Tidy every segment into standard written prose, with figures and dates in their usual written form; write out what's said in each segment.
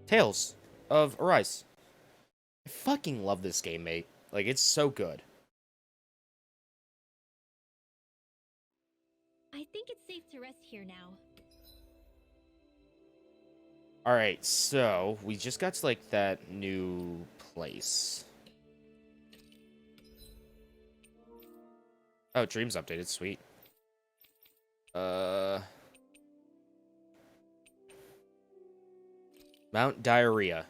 Tales of Arise. I fucking love this game, mate. Like, it's so good. I think it's safe to rest here now. Alright, so we just got to, like, that new place. Oh, Dreams updated. Sweet. Mount Diarrhea.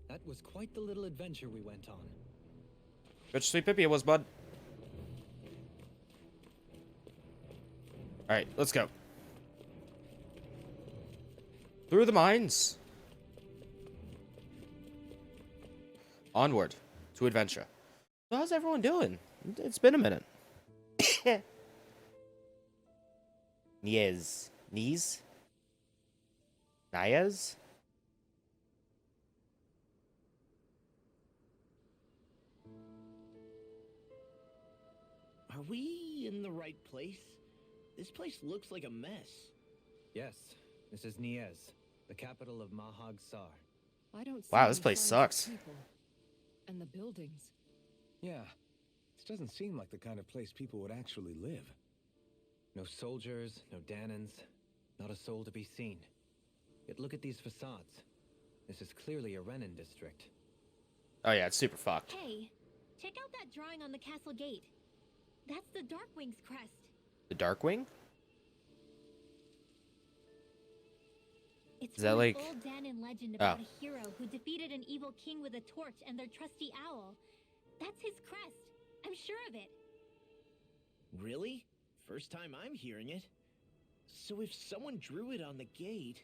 That was quite the little adventure we went on. Good sweet pippy it was, bud. Alright, let's go. Through the mines. Onward to adventure. So how's everyone doing? It's been a minute. Niez. Nies? Niaz? Are we in the right place? This place looks like a mess. Yes, this is Niez, the capital of Mahag Sar. I don't see Wow, this any place signs of sucks. people. And the buildings. Yeah, this doesn't seem like the kind of place people would actually live. No soldiers, no Danans, not a soul to be seen. Yet look at these facades. This is clearly a Renin district. Oh yeah, it's super fucked. Hey, check out that drawing on the castle gate. That's the Darkwing's crest. The Darkwing? It's Is that from like- an old Danon legend about Oh. a hero who defeated an evil king with a torch and their trusty owl. That's his crest. I'm sure of it. Really? First time I'm hearing it. So if someone drew it on the gate...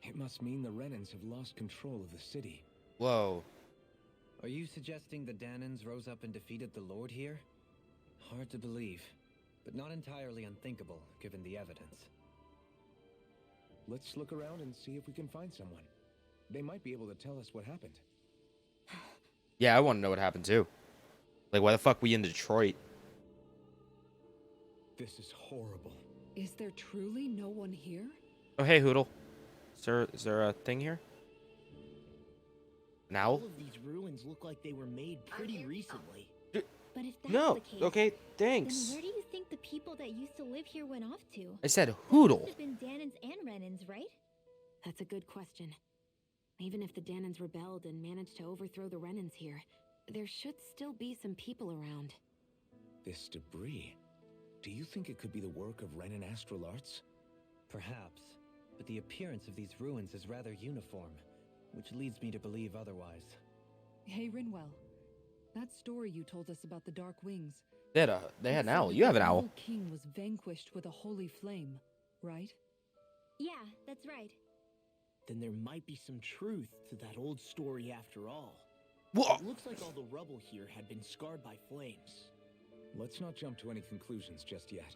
It must mean the Renans have lost control of the city. Whoa. Are you suggesting the Danans rose up and defeated the Lord here? Hard to believe, but not entirely unthinkable, given the evidence. Let's look around and see if we can find someone. They might be able to tell us what happened. Yeah, I want to know what happened too. Like, why the fuck we in Detroit? This is horrible. Is there truly no one here? Oh, hey, Hoodle. Is there a thing here? An All owl? of these ruins look like they were made pretty recently. But if that's No. the case, Okay, then thanks. where do you think the people that used to live here went off to? I said Must Hoodle. have been Danons and Renans, right? That's a good question. Even if the Danons rebelled and managed to overthrow the Renans here, there should still be some people around. This debris. Do you think it could be the work of Renan astral arts? Perhaps, but the appearance of these ruins is rather uniform, which leads me to believe otherwise. Hey, Rinwell. That story you told us about the Dark Wings. They had it an owl. said You have that an the owl. evil king was vanquished with a holy flame, right? Yeah, that's right. Then there might be some truth to that old story after all. Whoa. It looks like all the rubble here had been scarred by flames. Let's not jump to any conclusions just yet.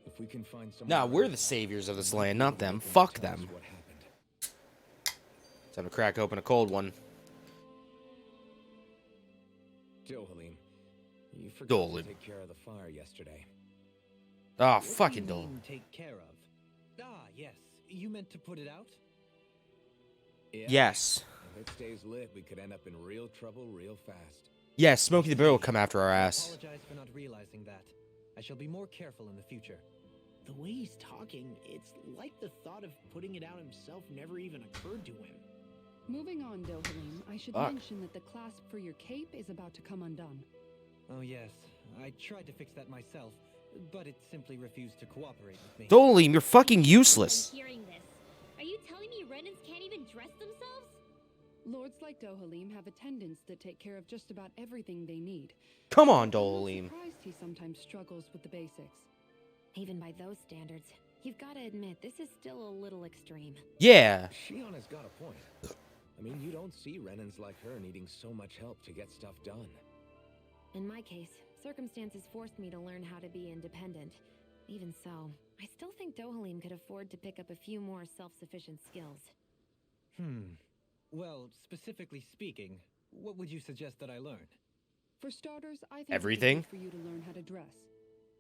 If we can find someone... Nah, we're the saviors of this land, not them. Fuck them. What happened. Time to crack open a cold one. Dohalim, you forgot Dohalim. to take care of the fire yesterday. Oh, What do fucking you Dole. mean, take care of? Ah, yes. You meant to put it out? Yeah. Yes. If it stays lit, we could end up in real trouble real fast. Yes, Smokey the Bear will come after our I ass. apologize for not realizing that. I shall be more careful in the future. The way he's talking, it's like the thought of putting it out himself never even occurred to him. Moving on, Dohalim, I should Fuck. mention that the clasp for your cape is about to come undone. Oh yes, I tried to fix that myself, but it simply refused to cooperate with me. Doleem, you're fucking useless. I'm hearing this. Are you telling me Renans can't even dress themselves? Lords like Dohalim have attendants that take care of just about everything they need. Come on, I'm not Doleem. surprised he sometimes struggles with the basics. Even by those standards, you've got to admit this is still a little extreme. Yeah. Shion has got a point. I mean, you don't see Renans like her needing so much help to get stuff done. In my case, circumstances forced me to learn how to be independent. Even so, I still think Dohalim could afford to pick up a few more self-sufficient skills. Well, specifically speaking, what would you suggest that I learn? For starters, I think Everything? it's good for you to learn how to dress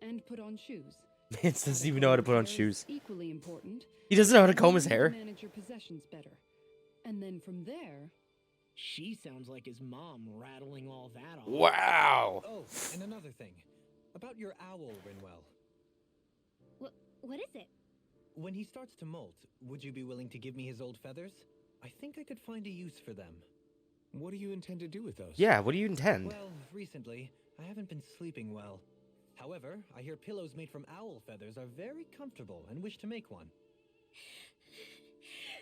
and put on shoes. Man doesn't even know how to put on Hair is shoes. Equally important. He doesn't know how to and comb his learn to hair. manage your possessions better. And then from there, She sounds like his mom rattling all that off. Wow. Oh, and another thing. About your owl, Rinwell. What is it? When he starts to molt, would you be willing to give me his old feathers? I think I could find a use for them. What do you intend to do with those? Yeah, what do you intend? Well, recently, I haven't been sleeping well. However, I hear pillows made from owl feathers are very comfortable and wish to make one.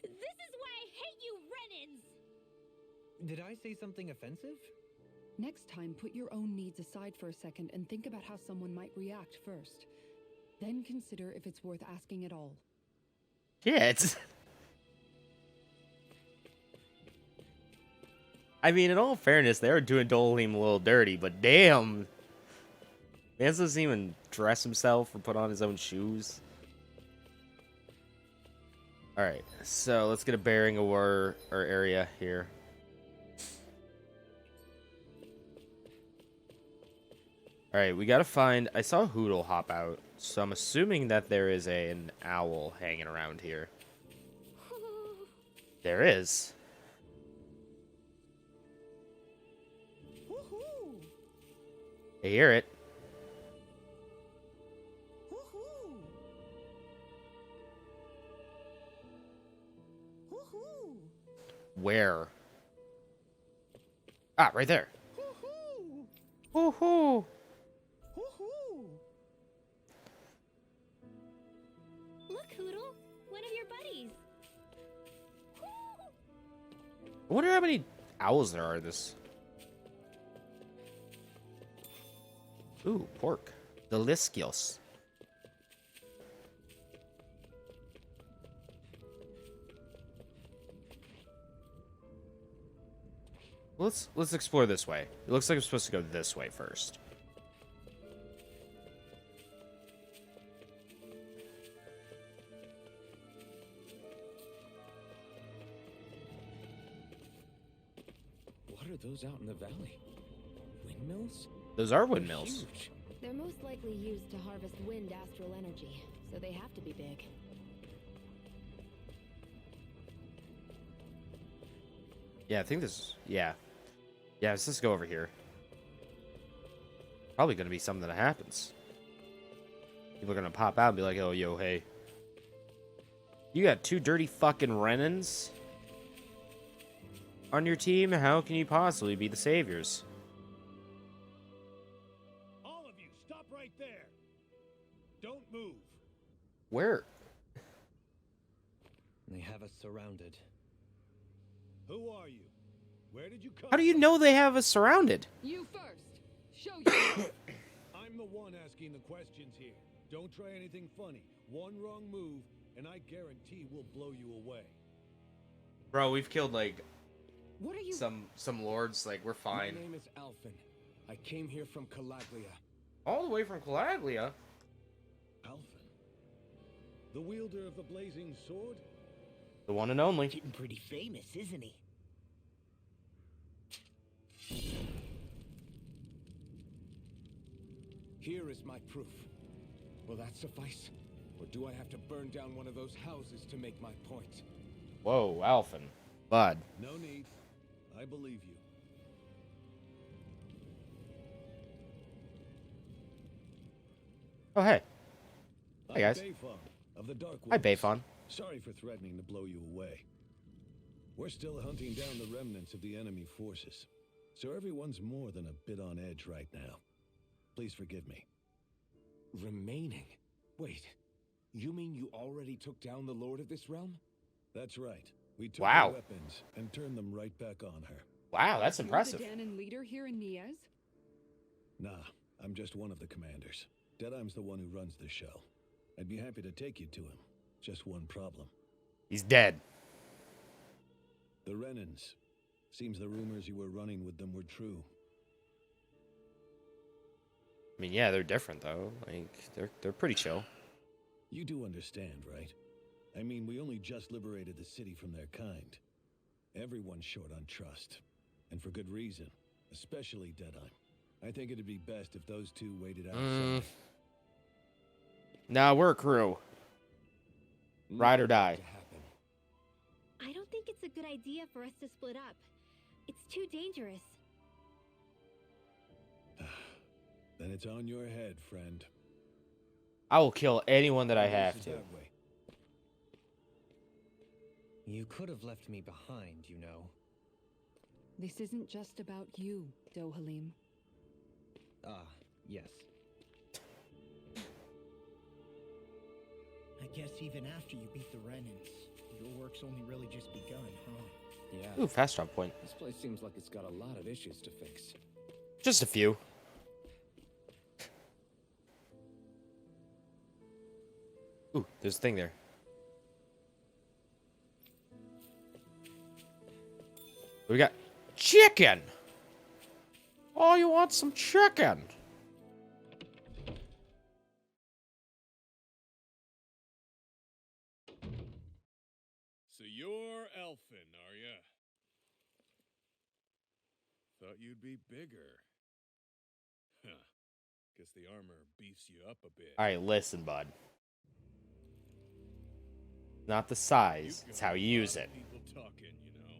This is why I hate you, Renans! Did I say something offensive? next time put your own needs aside for a second and think about how someone might react first. Then consider if it's worth asking at all. Yeah, it's... I mean, in all fairness, they were doing Dedyme a little dirty, but damn. Man doesn't even dress himself or put on his own shoes. Alright, so let's get a bearing of our area here. Alright, we gotta find... I saw Hoodle hop out, so I'm assuming that there is an owl hanging around here. There is. I hear it. Where? Ah, right there. Woohoo! Look, Hoodle, one of your buddies. I wonder how many owls there are in this. Ooh, pork. Delicious. Let's explore this way. It looks like I'm supposed to go this way first. What are those out in the valley? Windmills? Those are They're windmills. huge. They're most likely used to harvest wind astral energy, so they have to be big. Yeah, I think this... Yeah. Yeah, let's just go over here. Probably gonna be something that happens. People are gonna pop out and be like, oh, yo, hey. You got two dirty fucking Renans on your team? How can you possibly be the saviors? All of you, stop right there. Don't move. Where? They have us surrounded. Who are you? Where did you come How do you from? know they have us surrounded? You first! Show yourself! I'm the one asking the questions here. Don't try anything funny. One wrong move, and I guarantee we'll blow you away. Bro, we've killed, like, What are you... some lords. Like, we're fine. My name is Alphen. I came here from Calaglia. All the way from Calaglia? Alphen. The wielder of the blazing sword? The one and only. Getting pretty famous, isn't he? Here is my proof. Will that suffice? Or do I have to burn down one of those houses to make my point? Whoa, Alphen. Bud. No need. I believe you. Oh, hey. I'm Hey, guys. Bayfon of the Dark Hi, Woods. Bayfon. Sorry for threatening to blow you away. We're still hunting down the remnants of the enemy forces, so everyone's more than a bit on edge right now. Please forgive me. Remaining? Wait, you mean you already took down the Lord of this realm? That's right. We took Wow. her weapons and turned them right back on her. Wow, that's You're impressive. the Danon leader here in Niez? Nah, I'm just one of the commanders. Dedyme's the one who runs the show. I'd be happy to take you to him. Just one problem. He's dead. The Renans. Seems the rumors you were running with them were true. I mean, yeah, they're different, though. Like, they're pretty chill. You do understand, right? I mean, we only just liberated the city from their kind. Everyone's short on trust. And for good reason. Especially Dedyme. I think it'd be best if those two waited Mm. outside. Nah, we're a crew. Ride or die. To happen. I don't think it's a good idea for us to split up. It's too dangerous. Then it's on your head, friend. I will kill anyone that I have This is to. that way. You could have left me behind, you know. This isn't just about you, Dohalim. Ah, yes. I guess even after you beat the Renans, your work's only really just begun, huh? Yeah. Ooh, fast drop point. This place seems like it's got a lot of issues to fix. Just a few. Ooh, there's a thing there. We got chicken. Oh, you want some chicken? So you're elfin, are ya? Thought you'd be bigger. Huh. Guess the armor beefs you up a bit. All right, listen, bud. Not the size; it's how you use it. People talking, you know.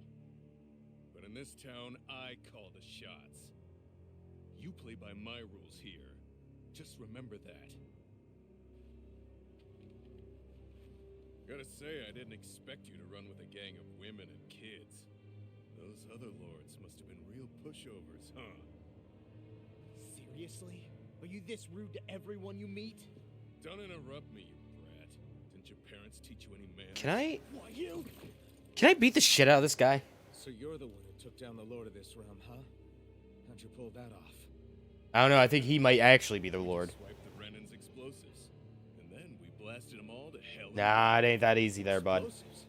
But in this town, I call the shots. You play by my rules here. Just remember that. Gotta say, I didn't expect you to run with a gang of women and kids. Those other lords must have been real pushovers, huh? Seriously? Are you this rude to everyone you meet? Don't interrupt me, you brat. Didn't your parents teach you any manners? Why you? Can I beat the shit out of this guy? So you're the one who took down the lord of this realm, huh? How'd you pull that off? I don't know. I think he might actually be the lord. Swiped the Renan's explosives, and then we blasted them all to hell. Nah, it ain't that easy there, bud. Explosives?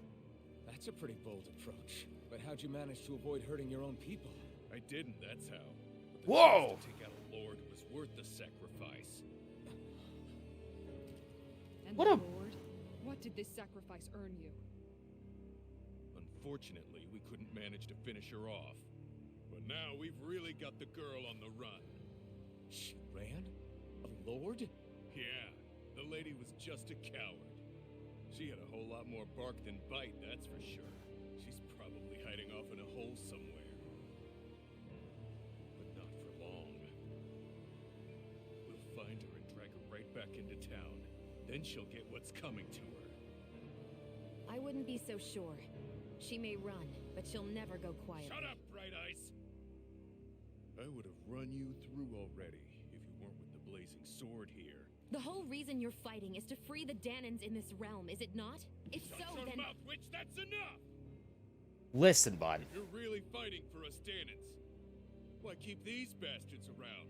That's a pretty bold approach. But how'd you manage to avoid hurting your own people? I didn't, that's how. But the Whoa! chance to take out a lord was worth the sacrifice. And What the a- Lord? What did this sacrifice earn you? Unfortunately, we couldn't manage to finish her off. But now we've really got the girl on the run. She ran? A lord? Yeah, the lady was just a coward. She had a whole lot more bark than bite, that's for sure. She's probably hiding off in a hole somewhere. But not for long. We'll find her and drag her right back into town. Then she'll get what's coming to her. I wouldn't be so sure. She may run, but she'll never go quiet. Shut up, Bright Ice! I would have run you through already if you weren't with the blazing sword here. The whole reason you're fighting is to free the Danans in this realm, is it not? If Shut so, your then... mouth, witch! That's enough! Listen, bud. You're really fighting for us Danans. Why keep these bastards around?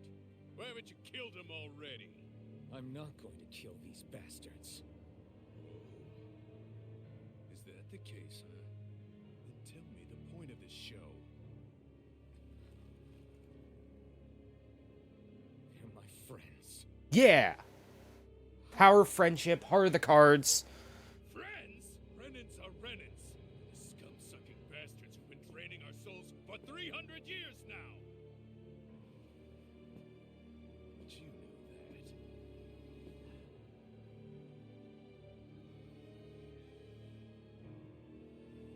Why haven't you killed them already? I'm not going to kill these bastards. Is that the case, huh? Then tell me the point of this show. They're my friends. Yeah. Power, friendship, heart of the cards. Friends? Renans are Renans. The scum-sucking bastards who've been draining our souls for 300 years now. But you know that.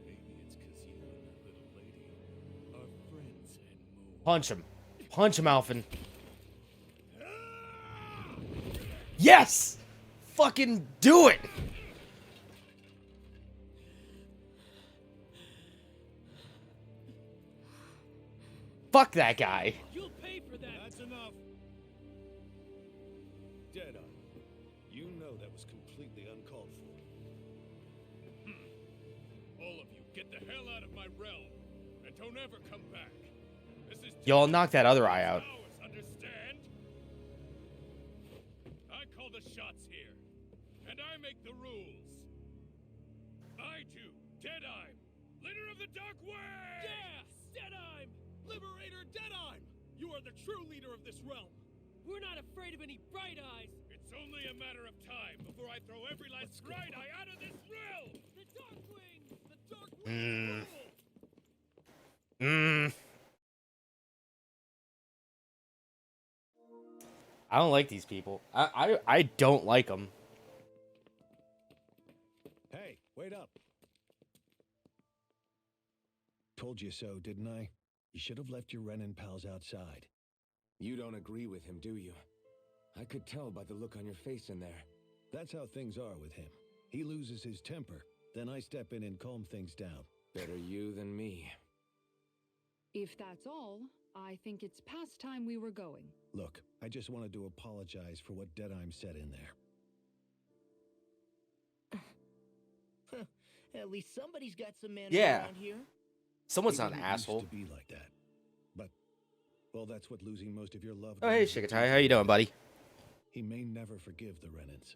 Maybe it's 'cause you and that little lady are friends and more. Punch him. Punch him, Alphen. Yes! Fucking do it! Fuck that guy. You'll pay for that. That's enough. Dedyme, you know that was completely uncalled for. All of you, get the hell out of my realm, and don't ever come back. This is Yo, I'll knock that other eye out. ours, understand? I call the shots here, and I make the rules. I do, Dedyme, leader of the Dark Way. Yes! Dedyme! Liberator Dedyme! You are the true leader of this realm. We're not afraid of any bright eyes. It's only a matter of time before I throw every last bright eye out of this realm. The Darkwing! The Darkwing rule! Mmm. I don't like these people. I don't like them. Hey, wait up. Told you so, didn't I? You should have left your Renin pals outside. You don't agree with him, do you? I could tell by the look on your face in there. That's how things are with him. He loses his temper, then I step in and calm things down. Better you than me. If that's all, I think it's past time we were going. Look, I just wanted to apologize for what Dedyme said in there. At least somebody's got some manners Yeah. around here. Someone's He not an didn't used asshole. to be like that. But, well, that's what losing most of your loved Oh, hey, ones will Shikatai, do how to you doing, buddy? He may never forgive the Renins.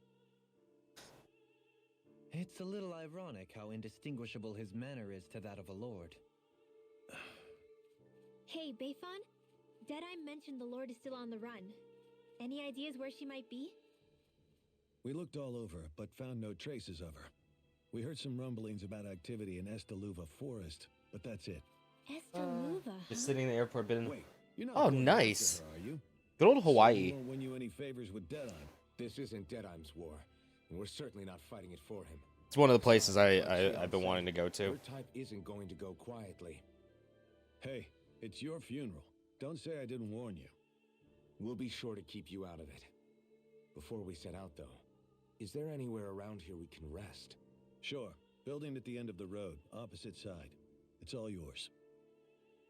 It's a little ironic how indistinguishable his manner is to that of a lord. Hey, Bayfon? Dedyme mentioned the Lord is still on the run. Any ideas where she might be? We looked all over, but found no traces of her. We heard some rumblings about activity in Estaluva Forest, but that's it. Estaluva, Just huh? sitting in the airport, been. Wait, you're not Oh, going nice. after her, are you? Good old So Hawaii. he won't win you any favors with Dedyme. This isn't Dedyme's war, and we're certainly not fighting it for him. It's one of the places Besides, I've like been Shion wanting to said, go to. Your type isn't going to go quietly. Hey, it's your funeral. Don't say I didn't warn you. We'll be sure to keep you out of it. Before we set out, though, is there anywhere around here we can rest? Sure. Building at the end of the road, opposite side. It's all yours.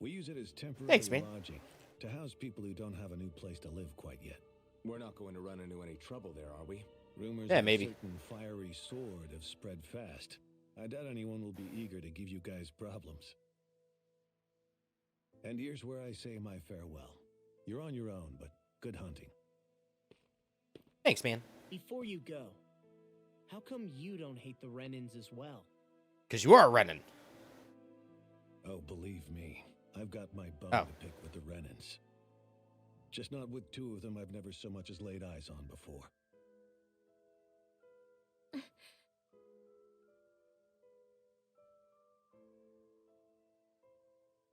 We use it as temporary Thanks, man. lodging to house people who don't have a new place to live quite yet. We're not going to run into any trouble there, are we? Rumors Yeah, of maybe. a certain fiery sword have spread fast. I doubt anyone will be eager to give you guys problems. And here's where I say my farewell. You're on your own, but good hunting. Thanks, man. Before you go, how come you don't hate the Renins as well? Because you are Renin. Oh, believe me, I've got my bone Oh. to pick with the Renins. Just not with two of them I've never so much as laid eyes on before.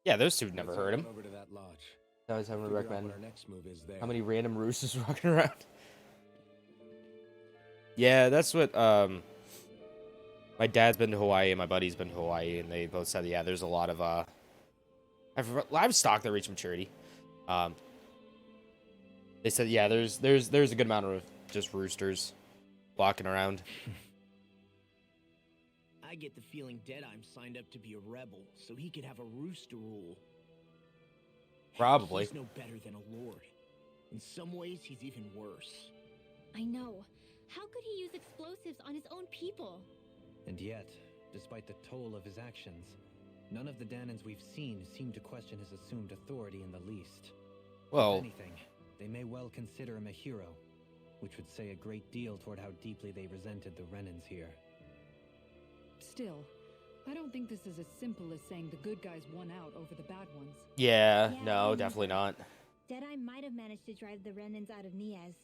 Yeah, those two never Let's heard head him. on over to that lodge. I was having to Figure out recommend what our next move is there. how many random roosters walking around. Yeah, that's what my dad's been to Hawaii and my buddy's been to Hawaii, and they both said, yeah, there's a lot of livestock that reach maturity. They said, yeah, there's a good amount of just roosters walking around. I get the feeling Dedyme signed up to be a rebel so he could have a rooster rule. Probably. He's no better than a lord. In some ways, he's even worse. I know. How could he use explosives on his own people? And yet, despite the toll of his actions, none of the Danans we've seen seem to question his assumed authority in the least. Well, If anything, they may well consider him a hero, which would say a great deal toward how deeply they resented the Renins here. Still, I don't think this is as simple as saying the good guys won out over the bad ones. yeah, Yeah, no, I definitely know. not. Dedyme might have managed to drive the Renins out of Niaz,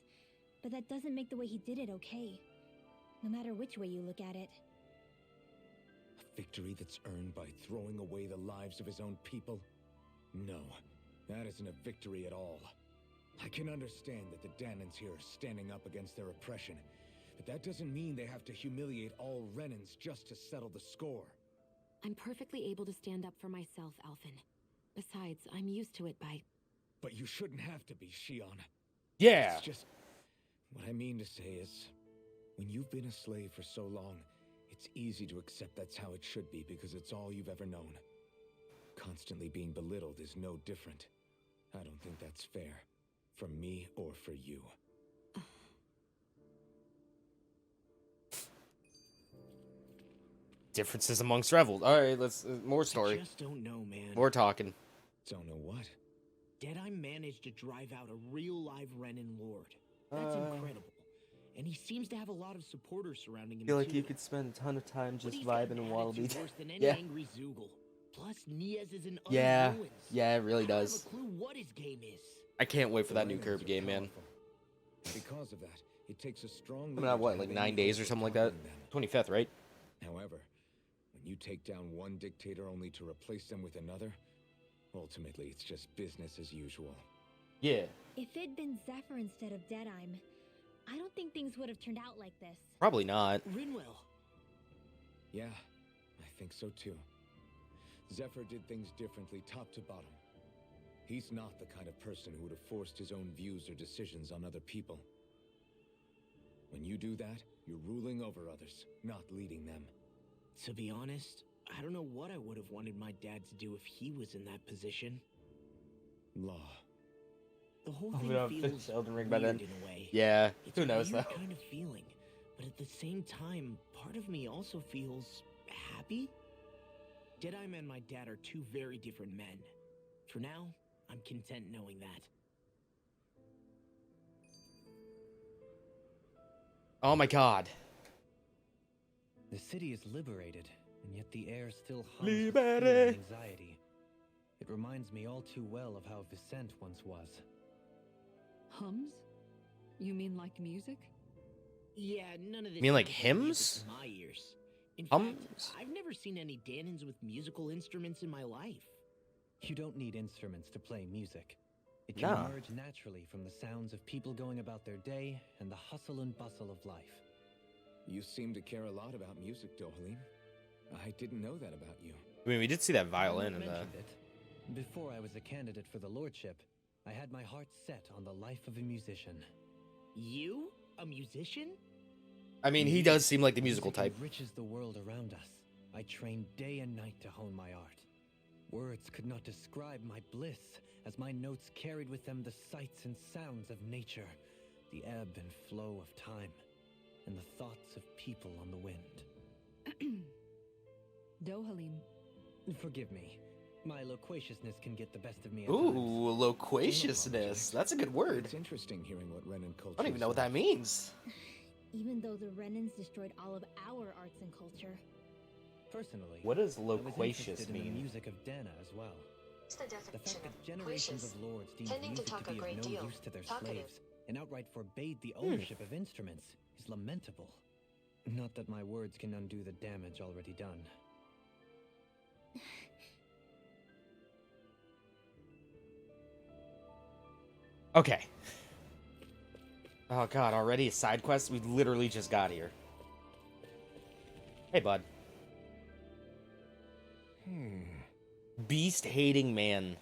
but that doesn't make the way he did it okay. No matter which way you look at it. A victory that's earned by throwing away the lives of his own people? No, that isn't a victory at all. I can understand that the Danans here are standing up against their oppression, but that doesn't mean they have to humiliate all Renins just to settle the score. I'm perfectly able to stand up for myself, Alphen. Besides, I'm used to it by... But you shouldn't have to be, Shion. Yeah. It's just... What I mean to say is, when you've been a slave for so long, it's easy to accept that's how it should be because it's all you've ever known. Constantly being belittled is no different. I don't think that's fair. For me or for you. Differences amongst rebels. All right, let's more I story. just don't know, man. More talking. Don't know what? Dedyme managed to drive out a real live Renin lord. That's incredible. And he seems to have a lot of supporters surrounding him. I feel like too. you could spend a ton of time But just he's got vibing an in Wallaby. attitude worse than any Yeah. angry Zoogle. Plus, Niaz is in utter Yeah, ruins. yeah, it really I don't does. have a clue what his game is. I can't wait for that new Renins Kirby are game, man. powerful. Because of that, it takes a strong Coming out, leader what, to like have 9 any days or hope of something like that? toppling them. 25th, right? However, when you take down one dictator only to replace them with another, ultimately it's just business as usual. Yeah. If it'd been Zephyr instead of Dedyme, I don't think things would have turned out like this. Probably not. Rinwell. Yeah, I think so too. Zephyr did things differently top to bottom. He's not the kind of person who would have forced his own views or decisions on other people. When you do that, you're ruling over others, not leading them. To be honest, I don't know what I would have wanted my dad to do if he was in that position. Law. The whole Oh, thing we don't feels finish Elden Ring by weird then. in a way. Yeah, It's who knows a weird though. kind of feeling, but at the same time, part of me also feels happy. Dedyme and my dad are two very different men. For now, I'm content knowing that. Oh my god. The city is liberated, and yet the air still hums with fear Liberty. and anxiety. It reminds me all too well of how Vicente once was. Hums? You mean like music? Yeah, none of this. You mean like sounds music hymns? to my ears. In Hums? fact, I've never seen any Danans with musical instruments in my life. You don't need instruments to play music. It can Nah. emerge naturally from the sounds of people going about their day and the hustle and bustle of life. You seem to care a lot about music, Dohalim. I didn't know that about you. I mean, we did see that I violin in the. mentioned it. Before I was a candidate for the lordship, I had my heart set on the life of a musician. You? A musician? I mean, he does seem like the musical Music type. enriches the world around us. I trained day and night to hone my art. Words could not describe my bliss, as my notes carried with them the sights and sounds of nature, the ebb and flow of time, and the thoughts of people on the wind. Dohalim. Forgive me. My loquaciousness can get the best of me at Ooh, times. loquaciousness. That's a good word. It's interesting hearing what Renan culture. I don't even know what is that means. Even though the Renans destroyed all of our arts and culture. Personally, What does I was loquacious interested in the mean? music of Dana as well. What's the The definition fact that of generations loquacious? of lords deemed Tending to music talk to a be of great no deal. use to their Talkative. slaves, and outright forbade the ownership of instruments, is lamentable. Not that my words can undo the damage already done. Okay. Oh god, already a side quest? We literally just got here. Hey, bud. Beast-hating man.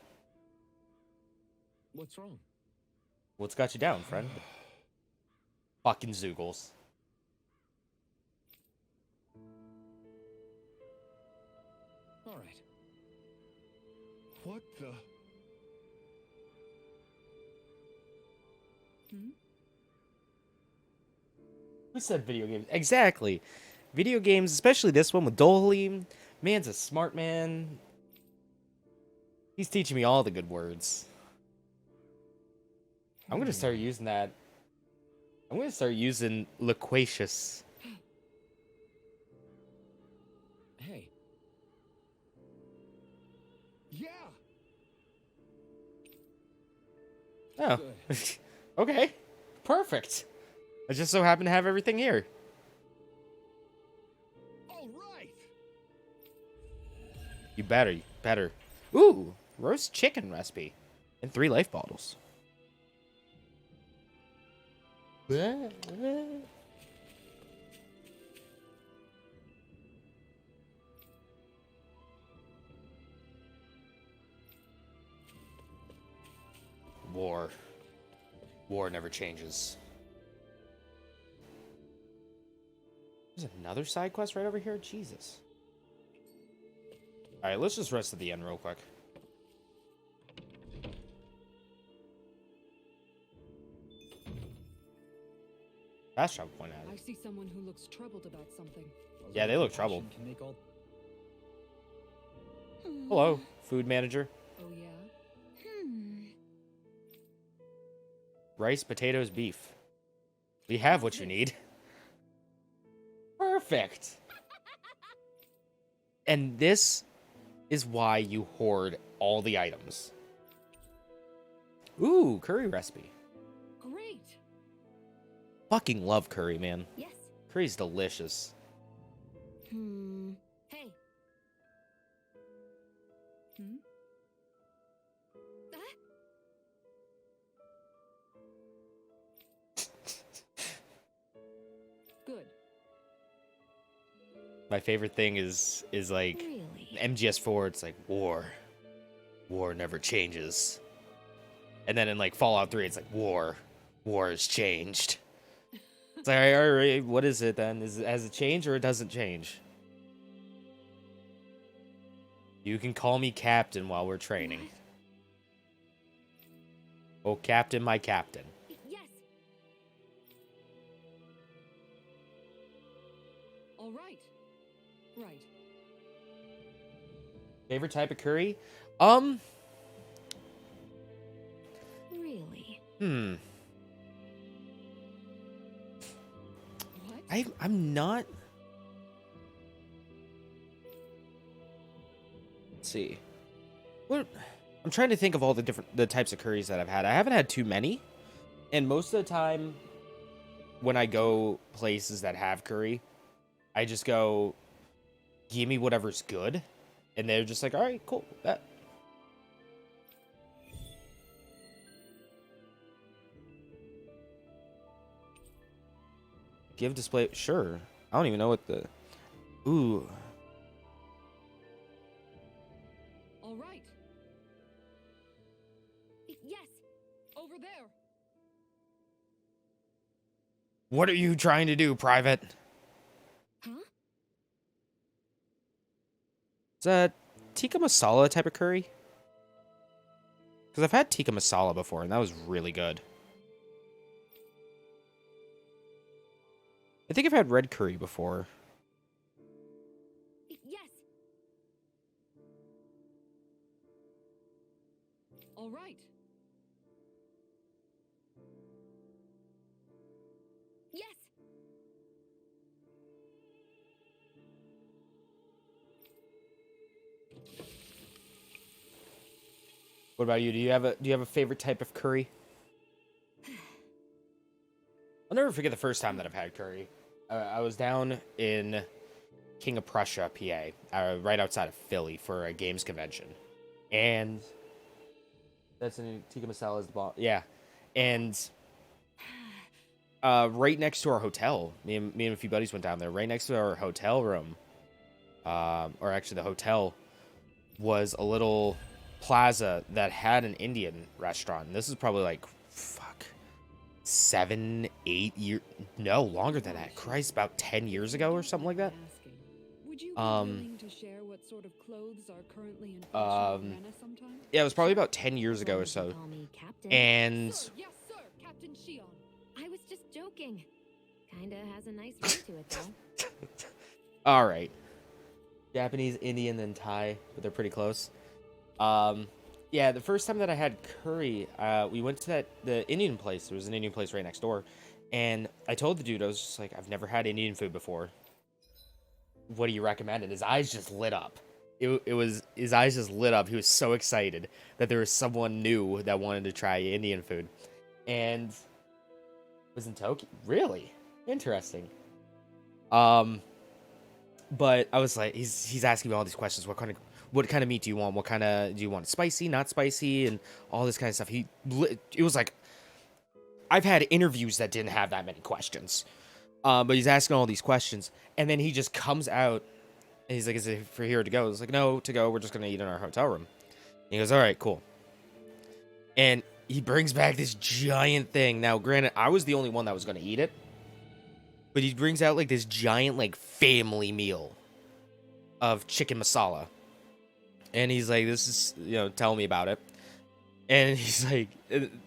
What's wrong? What's got you down, friend? Fucking Zoogles. All right. What the? Who said video games? Exactly. Video games, especially this one with Dohalim. Man's a smart man. He's teaching me all the good words. I'm gonna start using that. I'm gonna start using loquacious. Hey. Yeah. Oh. Okay. Perfect. I just so happen to have everything here. All right. You better. Ooh, roast chicken recipe. And 3 life bottles. War. War never changes. There's another side quest right over here? Jesus. Alright, let's just rest at the end real quick. Fast travel point I added. see someone who looks troubled about something. Yeah, they look troubled. Can make all... Hello, food manager. Oh yeah? Rice, potatoes, beef. We have what you need. Perfect. And this is why you hoard all the items. Ooh, curry recipe. Great! Fucking love curry, man. Yes. Curry's delicious. Hey. Hmm? My favorite thing is like Really? MGS4. It's like war never changes. And then in like Fallout 3, it's like war has changed. It's like, all right, what is it then? Has it changed or it doesn't change? You can call me captain while we're training. What? Oh, captain, my captain. Yes. All right. Right. Favorite type of curry? Really? What? I'm not. Let's see. What? I'm trying to think of all the types of curries that I've had. I haven't had too many, and most of the time, when I go places that have curry, I just go, give me whatever's good, and they're just like, all right, cool. That. Give display. Sure. I don't even know what the. Ooh. All right. Yes. Over there. What are you trying to do, Private? Huh? Is that tikka masala type of curry? Because I've had tikka masala before, and that was really good. I think I've had red curry before. Yes. All right. Yes. What about you? Do you have a favorite type of curry? I'll never forget the first time that I've had curry. I was down in King of Prussia, PA, right outside of Philly for a games convention, and that's in tikka masala is the ball. Yeah, and right next to our hotel, me and a few buddies went down there. Right next to our hotel room, or actually the hotel, was a little plaza that had an Indian restaurant. And this is probably like 7, 8 years, no, longer than that. Christ, about 10 years ago or something like that. Would you be willing to share what sort of clothes are currently in fashion in Vienna sometime? Yeah, it was probably about 10 years ago or so. Call me Captain. And Sir, yes, sir, Captain Shion. I was just joking. Kinda has a nice ring to it, though. all right, Japanese, Indian, then Thai, but they're pretty close. Yeah, the first time that I had curry, we went to the Indian place. There was an Indian place right next door, and I told the dude, I was just like, I've never had Indian food before. What do you recommend? And his eyes just lit up. His eyes just lit up. He was so excited that there was someone new that wanted to try Indian food, and it was in Tokyo. Really interesting. But I was like, he's asking me all these questions. What kind of meat do you want? What kind of do you want? Spicy, not spicy, and all this kind of stuff. It was like, I've had interviews that didn't have that many questions. But he's asking all these questions, and then he just comes out, and he's like, "Is it for here to go?" I was like, "No, to go. We're just gonna eat in our hotel room." And he goes, "All right, cool." And he brings back this giant thing. Now, granted, I was the only one that was gonna eat it, but he brings out like this giant like family meal of chicken masala, and he's like, "This is, tell me about it." And he's like,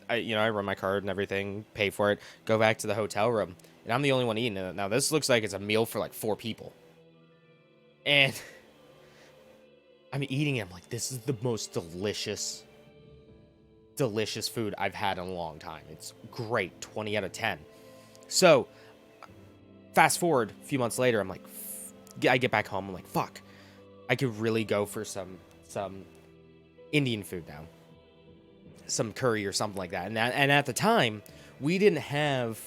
I run my card and everything, pay for it, go back to the hotel room. And I'm the only one eating it. Now, this looks like it's a meal for like 4 people. And I'm eating it. I'm like, this is the most delicious food I've had in a long time. It's great. 20 out of 10. So, fast forward a few months later, I'm like, I get back home. I'm like, fuck. I could really go for some Indian food now. Some curry or something like that. And at the time, we didn't have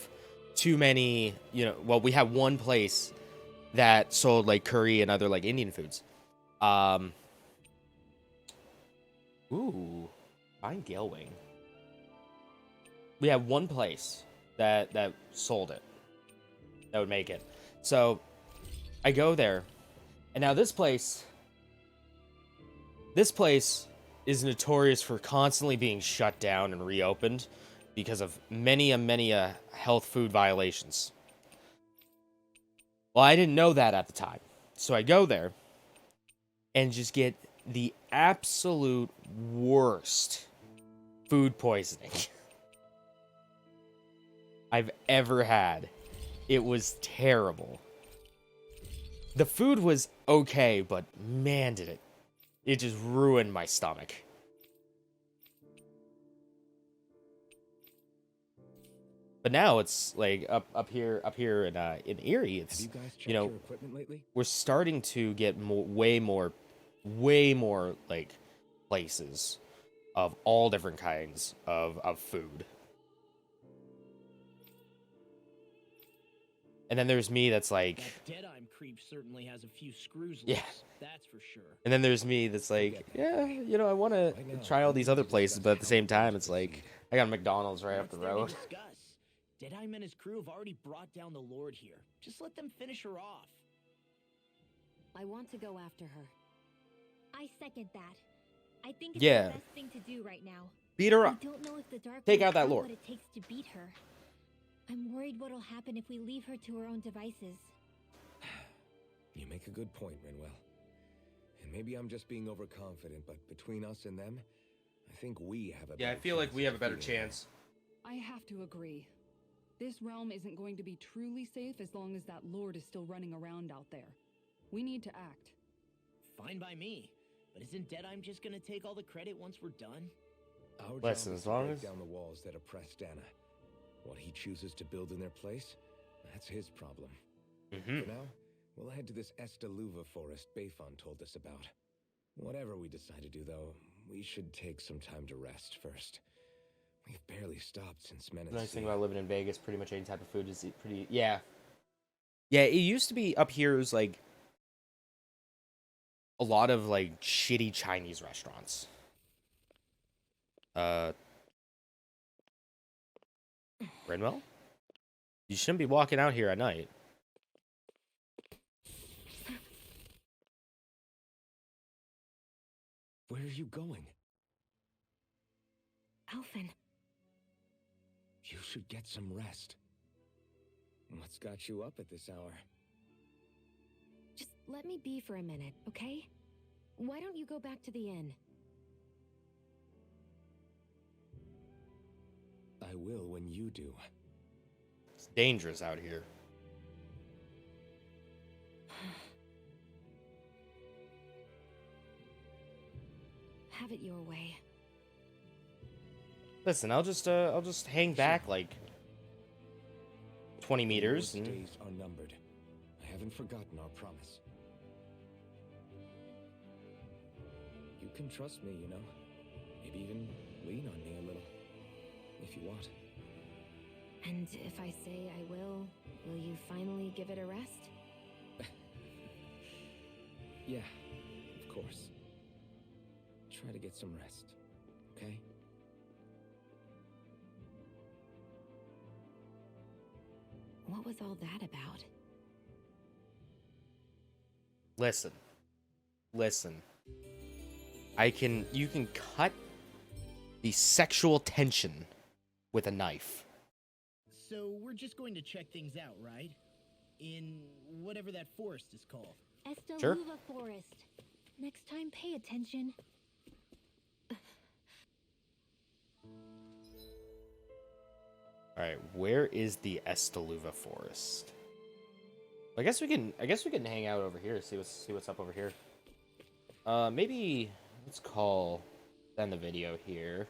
too many, we had one place that sold like curry and other like Indian foods. Ooh, fine Gale Wing. We had one place that sold it, that would make it. So I go there, And now this place is notorious for constantly being shut down and reopened because of many a health food violations. Well, I didn't know that at the time. So I go there and just get the absolute worst food poisoning I've ever had. It was terrible. The food was okay, but man, did it just ruined my stomach. But now it's like up here in Erie. It's, Have you guys checked you know, your equipment lately? we're starting to get way more like places of all different kinds of food. And then there's me that's like, That Dedyme creep certainly has a few screws loose. Yeah. That's for sure. and then there's me that's like, yeah, you know, I want to try all these other places, but at the same time, it's like, I got a McDonald's right up What's the there to road. discuss? Dedyme and his crew have already brought down the Lord here. Just let them finish her off. I want to go after her. I second that. I think it's Yeah. the best thing to do right now. Beat her I up. don't know if the Dark Take Ones out that have lord. what it takes to beat her. I'm worried what'll happen if we leave her to her own devices. You make a good point, Manuel. And maybe I'm just being overconfident, but between us and them, I think we have a Yeah, I better feel like chance we have of a better defeating her. chance. I have to agree. This realm isn't going to be truly safe as long as that lord is still running around out there. We need to act. Fine by me. But isn't Dedyme just gonna take all the credit once we're done? Our Listen, job is as to long break as- down the walls that oppress Dana. What he chooses to build in their place, that's his problem. Mm-hmm. For now, we'll head to this Estaluva forest Bayfon told us about. Whatever we decide to do, though, we should take some time to rest first. We've barely stopped since Men at The nice thing Sea. about living in Vegas, pretty much any type of food is pretty. Yeah. Yeah, it used to be up here. It was like a lot of like shitty Chinese restaurants. Renwell, you shouldn't be walking out here at night. Where are you going? Alphen, You should get some rest. What's got you up at this hour? just let me be for a minute, okay? Why don't you go back to the inn? I will when you do. It's dangerous out here. Have it your way. Listen, I'll just hang back like 20 meters. The And... Lord's days are numbered. I haven't forgotten our promise. You can trust me, you know. Maybe even lean on me a little, if you want. And if I say I will you finally give it a rest? Yeah, of course. Try to get some rest, okay? What was all that about? Listen. You can cut the sexual tension with a knife. So we're just going to check things out, right? In whatever that forest is called. Estaluva Sure. Forest. Next time, pay attention. All right, where is the Estaluva forest? I guess we can hang out over here, see what's up over here. Maybe let's end the video here.